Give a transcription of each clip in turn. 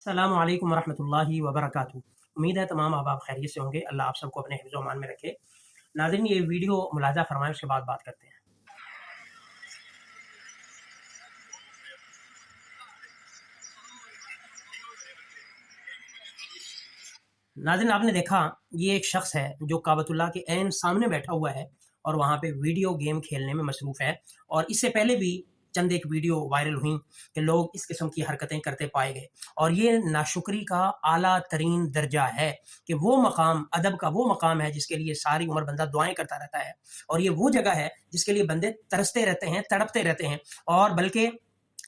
अस्सलामु अलैकुम वरहमतुल्लाहि वबरकातुहू। उम्मीद है तमाम आप खैरियत से होंगे। अल्लाह आप सबको अपने हिफ्ज़-ओ-अमान में रखे। नाज़रीन, ये वीडियो मुलाज़ा फ़रमाएँ, उसके बाद बात करते हैं। नाज़रीन, आपने देखा, ये एक शख़्स है जो काबतुल्लाह के ऐन सामने बैठा हुआ है और वहाँ पे वीडियो गेम खेलने में मसरूफ़ है। और इससे पहले भी चंद एक वीडियो वायरल हुई कि लोग इस किस्म की हरकतें करते पाए गए। और ये नाशुक्री का आला तरीन दर्जा है कि वो मकाम, अदब का वो मकाम है जिसके लिए सारी उम्र बंदा दुआएँ करता रहता है। और ये वो जगह है जिसके लिए बंदे तरसते रहते हैं, तड़पते रहते हैं। और बल्कि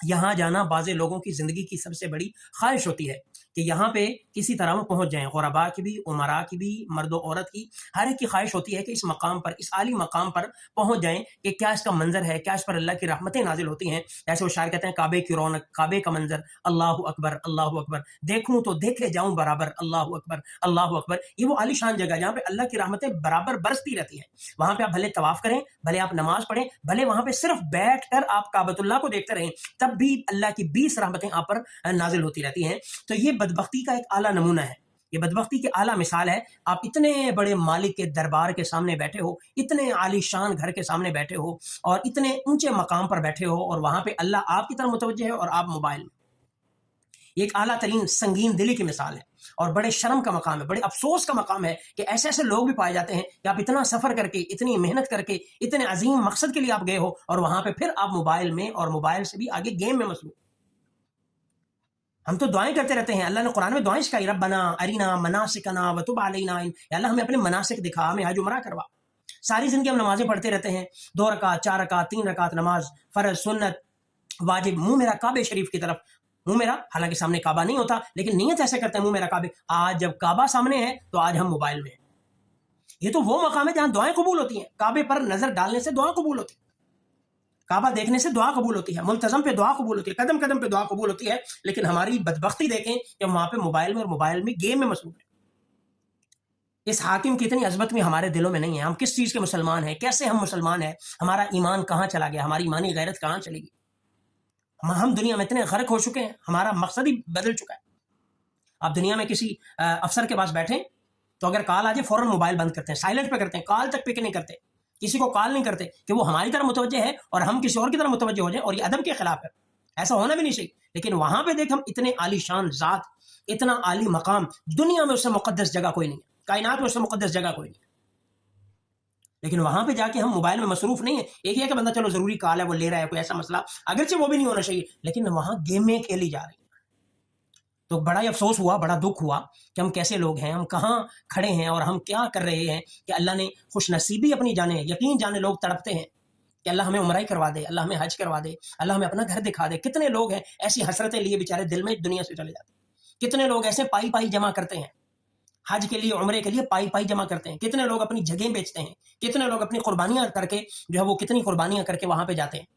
यहाँ जाना बाज़े लोगों की ज़िंदगी की सबसे बड़ी ख़्वाहिश होती है कि यहाँ पे किसी तरह वो पहुँच जाएँ। ग़ुरबा की भी, उमरा की भी, मर्द औरत की, हर एक की ख़्वाहिश होती है कि इस मकाम पर, इस आली मकाम पर पहुँच जाएँ कि क्या इसका मंज़र है, क्या इस पर अल्लाह की रहमतें नाज़िल होती हैं। जैसे वो शायर कहते हैं, काबे की रौनक, काबे का मंज़र, अल्लाहु अकबर, अल्लाहु अकबर, देखूँ तो देखे जाऊँ बराबर, अल्लाहु अकबर, अल्लाहु अकबर। ये वो आलीशान जगह है जहाँ पे अल्लाह की रहमतें बराबर बरसती रहती हैं। वहाँ पे आप भले तवाफ़ करें, भले आप नमाज़ पढ़ें, भले वहाँ पे सिर्फ़ बैठ कर आप काबतुल्लाह को देखते रहें, तब भी अल्लाह की 20 रहमतें आप पर नाज़िल होती रहती हैं। तो ये बदबख्ती का एक आला नमूना है, ये बदबख्ती की आला मिसाल है। आप इतने बड़े मालिक के दरबार के सामने बैठे हो, इतने आलीशान घर के सामने बैठे हो और इतने ऊंचे मकाम पर बैठे हो और वहां पे अल्लाह आपकी तरफ मुतवज्जे है और आप मोबाइल में। ये एक आला तरीन संगीन दिली की मिसाल है और बड़े शर्म का मकाम है, बड़े अफसोस का मकाम है कि ऐसे ऐसे लोग भी पाए जाते हैं कि आप इतना सफ़र करके, इतनी मेहनत करके, इतने अजीम मकसद के लिए आप गए हो और वहां पे फिर आप मोबाइल में और मोबाइल से भी आगे गेम में मसरूफ। हम तो दुआएं करते रहते हैं। अल्लाह ने कुरान में दुआएं सिखाई, रब्बना अरिना मनासिकना व तुब अलैना, या अल्लाह हमें अपने मनासिक दिखा, हमें हज उमरा करवा। सारी जिंदगी हम नमाजें पढ़ते रहते हैं, 2 रकात, 4 रकात, 3 रकात नमाज, फर्ज, सुन्नत, वाजिब, मुंह मेरा काबे शरीफ की तरफ, मुंह मेरा, हालांकि सामने काबा नहीं होता लेकिन नीयत ऐसे करते हैं मुंह मेरा काबे। आज जब काबा सामने है तो आज हम मोबाइल में हैं। ये तो वो मकाम है जहां दुआएं कबूल होती हैं। काबे पर नजर डालने से दुआ कबूल होती है, काबा देखने से दुआ कबूल होती है, मुल्तज़म पे दुआ कबूल होती है, कदम कदम पे दुआ कबूल होती है। लेकिन हमारी बदबख्ती देखें कि वहां पे मोबाइल में और मोबाइल में गेम में मसरूफ है। इस हाकिम की इतनी अजमत में हमारे दिलों में नहीं है। हम किस चीज़ के मुसलमान हैं, कैसे हम मुसलमान हैं, हमारा ईमान कहाँ चला गया, हमारी ईमानी गैरत कहाँ चली गई। हम दुनिया में इतने गर्क हो चुके हैं, हमारा मकसद ही बदल चुका है। आप दुनिया में किसी अफसर के पास बैठे तो अगर कॉल आ जाए फौरन मोबाइल बंद करते हैं, साइलेंट पे करते हैं, कॉल तक पिक नहीं करते, किसी को कॉल नहीं करते कि वो हमारी तरफ मुतवज्जे है और हम किसी और की तरफ मुतवज्जे हो जाए। और ये अदब के खिलाफ है, ऐसा होना भी नहीं चाहिए। लेकिन वहां पे देख, हम इतने आलीशान जात, इतना आली मकाम, दुनिया में उससे मुकद्दस जगह कोई नहीं है, कायनात में उससे मुकद्दस जगह कोई नहीं है। लेकिन वहां पे जाके हम मोबाइल में मसरूफ नहीं है। एक ही है कि बंदा चलो जरूरी कॉल है, वो ले रहा है, कोई ऐसा मसला, अगरचे वो भी नहीं होना चाहिए, लेकिन वहां गेमें खेली जा रही है। तो बड़ा ही अफसोस हुआ, बड़ा दुख हुआ कि हम कैसे लोग हैं, हम कहाँ खड़े हैं और हम क्या कर रहे हैं कि अल्लाह ने खुशनसीबी अपनी जाने, यकीन जाने लोग तड़पते हैं कि अल्लाह हमें उम्रा ही करवा दे, अल्लाह हमें हज करवा दे, अल्लाह हमें अपना घर दिखा दे। कितने लोग हैं ऐसी हसरतें लिए बेचारे दिल में दुनिया से चले जाते हैं। कितने लोग ऐसे पाई पाई जमा करते हैं, हज के लिए, उम्रे के लिए पाई पाई जमा करते हैं। कितने लोग अपनी जगह बेचते हैं, कितने लोग अपनी कुर्बानियां करके, जो है वो कितनी कुर्बानियां करके वहां पे जाते हैं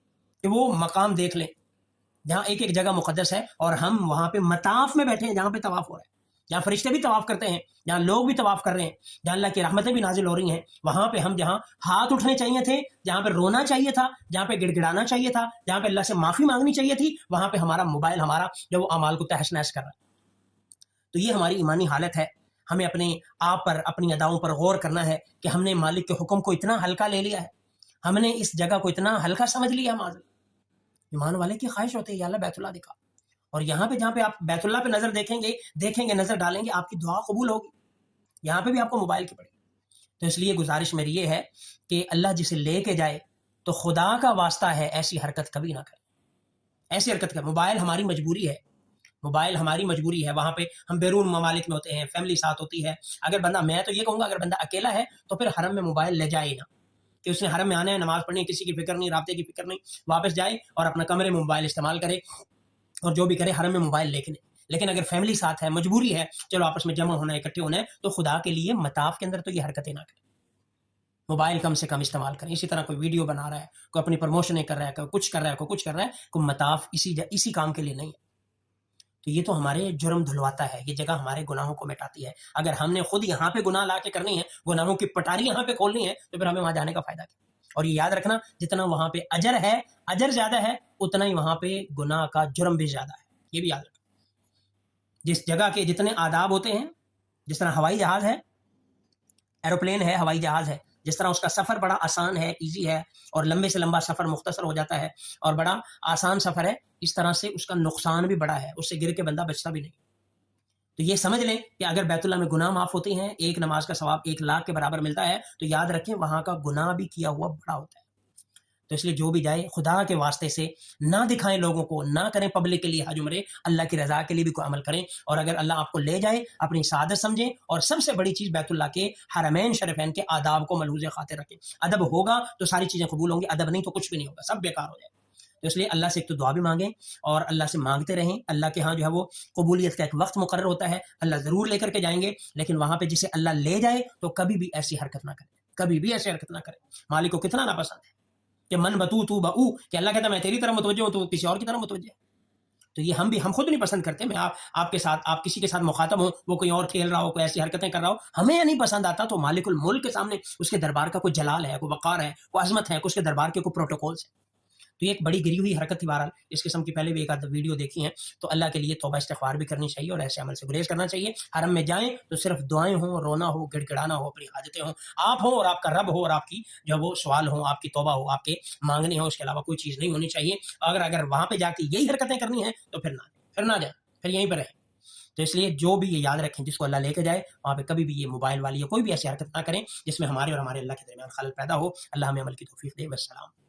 कि वो मकाम देख लें जहाँ एक एक जगह मुकद्दस है। और हम वहां पे मताफ में बैठे हैं जहाँ पे तवाफ हो रहा है, जहाँ फरिश्ते भी तवाफ करते हैं, जहाँ लोग भी तवाफ कर रहे हैं, जहाँ अल्लाह की रहमतें भी नाजिल हो रही हैं। वहां पे हम जहाँ हाथ उठने चाहिए थे, जहाँ पे रोना चाहिए था, जहाँ पे गिड़गिड़ाना चाहिए था, जहाँ पे अल्लाह से माफी मांगनी चाहिए थी, वहां पे हमारा मोबाइल, हमारा जो वो अमाल को तहस नहस कर रहा है। तो ये हमारी ईमानी हालत है। हमें अपने आप पर, अपनी अदाओं पर गौर करना है कि हमने मालिक के हुक्म को इतना हल्का ले लिया है, हमने इस जगह को इतना हल्का समझ लिया। माजल ईमान वाले की ख्वाहिश होती है, या अल्लाह बैतुल्लाह दिखा। और यहाँ पे जहाँ पे आप बैतुल्लाह पे नजर देखेंगे, नजर डालेंगे, आपकी दुआ कबूल होगी। यहाँ पे भी आपको मोबाइल की पड़ेगी। तो इसलिए गुजारिश मेरी ये है कि अल्लाह जिसे लेके जाए तो खुदा का वास्ता है ऐसी हरकत कभी ना करें। ऐसी हरकत कर, मोबाइल हमारी मजबूरी है, मोबाइल हमारी मजबूरी है। वहां पे हम बैरून ममालिक में होते हैं, फैमिली साथ होती है। अगर बंदा, मैं तो ये कहूंगा, अगर बंदा अकेला है तो फिर हरम में मोबाइल ले जाए ना, कि उसने हरम में आना है, नमाज पढ़नी है, किसी की फिक्र नहीं, राब्ते की फिक्र नहीं, वापस जाए और अपना कमरे में मोबाइल इस्तेमाल करे और जो भी करे हरम में मोबाइल लेके। लेकिन अगर फैमिली साथ है, मजबूरी है, चलो आपस में जमा होना है, इकट्ठे होना है, तो खुदा के लिए मताफ के अंदर तो ये हरकतें ना करें। मोबाइल कम से कम इस्तेमाल करें। इसी तरह कोई वीडियो बना रहा है, कोई अपनी प्रमोशन कर रहा है, कोई कुछ कर रहा है, कोई कुछ कर रहा है, कोई मताफ इसी काम के लिए नहीं है। तो ये तो हमारे जुर्म धुलवाता है, ये जगह हमारे गुनाहों को मिटाती है। अगर हमने खुद यहाँ पे गुनाह ला के करनी है, गुनाहों की पटारी यहाँ पे खोलनी है, तो फिर हमें वहां जाने का फायदा क्या। और ये याद रखना, जितना वहां पे अजर है, अजर ज्यादा है, उतना ही वहां पे गुनाह का जुर्म भी ज्यादा है। ये भी याद रखना। जिस जगह के जितने आदाब होते हैं, जिस तरह हवाई जहाज़ है, एरोप्लेन है, हवाई जहाज़ है, जिस तरह उसका सफ़र बड़ा आसान है, ईज़ी है और लंबे से लंबा सफ़र मुख्तसर हो जाता है और बड़ा आसान सफ़र है, इस तरह से उसका नुकसान भी बड़ा है, उससे गिर के बंदा बचता भी नहीं। तो ये समझ लें कि अगर बैतुल्लाह में गुनाह माफ़ होते हैं, एक नमाज का सवाब 1 लाख के बराबर मिलता है, तो याद रखें वहाँ का गुनाह भी किया हुआ बड़ा होता है। तो इसलिए जो भी जाए खुदा के वास्ते से ना दिखाएं लोगों को, ना करें पब्लिक के लिए हज उम्रे, अल्लाह की रज़ा के लिए भी कोई अमल करें। और अगर अल्लाह आपको ले जाए अपनी सादत समझें, और सबसे बड़ी चीज़ बैतुल्लाह के हरमैन शरीफैन के आदाब को मलहूज़ खातिर रखें। अदब होगा तो सारी चीज़ें कबूल होंगी, अदब नहीं तो कुछ भी नहीं होगा, सब बेकार हो जाए। तो इसलिए अल्लाह से एक तो दुआ भी मांगें और अल्लाह से मांगते रहें। अल्लाह के यहाँ जो है वो कबूलियत का एक वक्त मुकर्रर होता है, अल्लाह ज़रूर लेकर के जाएंगे, लेकिन वहाँ पे जिसे अल्लाह ले जाए तो कभी भी ऐसी हरकत ना करें, कभी भी ऐसी हरकत ना करें। मालिक को कितना नापसंद है कि मन बतू तू बऊ, कि अल्लाह कहता है मैं तेरी तरफ मुतवज्जह हूँ, तो किसी और की तरफ मुतवज्जह है। तो ये हम खुद नहीं पसंद करते। मैं आपके साथ, आप किसी के साथ मुखातब हो, वो कोई और खेल रहा हो, कोई ऐसी हरकतें कर रहा हो, हमें नहीं पसंद आता, तो मालिकुल मुल्क के सामने उसके दरबार का कोई जलाल है, कोई वक़ार है, कोई अज़मत है, उसके दरबार के कोई प्रोटोकॉल्स है। तो ये एक बड़ी गिरी हुई हरकत थी। बहरहाल इस किस्म की पहले भी एक आध वीडियो देखी है। तो अल्लाह के लिए तौबा इस्तिग़फ़ार भी करनी चाहिए और ऐसे अमल से गुरेज करना चाहिए। हरम में जाएं तो सिर्फ दुआएं हों, रोना हो, गिड़गिड़ाना हो, अपनी हाजतें हों, आप हो और आपका रब हो और आपकी जो वो सवाल हो, आपकी तौबा हो, आपके मांगने हो, उसके अलावा कोई चीज़ नहीं होनी चाहिए। अगर वहाँ पर जाके यही हरकतें करनी है तो फिर ना जाए, फिर यहीं पर रहें। तो इसलिए जो भी ये याद रखें, जिसको अल्लाह लेके जाए वहाँ पे कभी भी ये मोबाइल वाली या कोई भी ऐसी हरकत ना करें जिसमें हमारे और हमारे अल्लाह के दरमियान खलल पैदा हो। अल्लाह हमें अमल की तौफीक दे। वस्सलाम।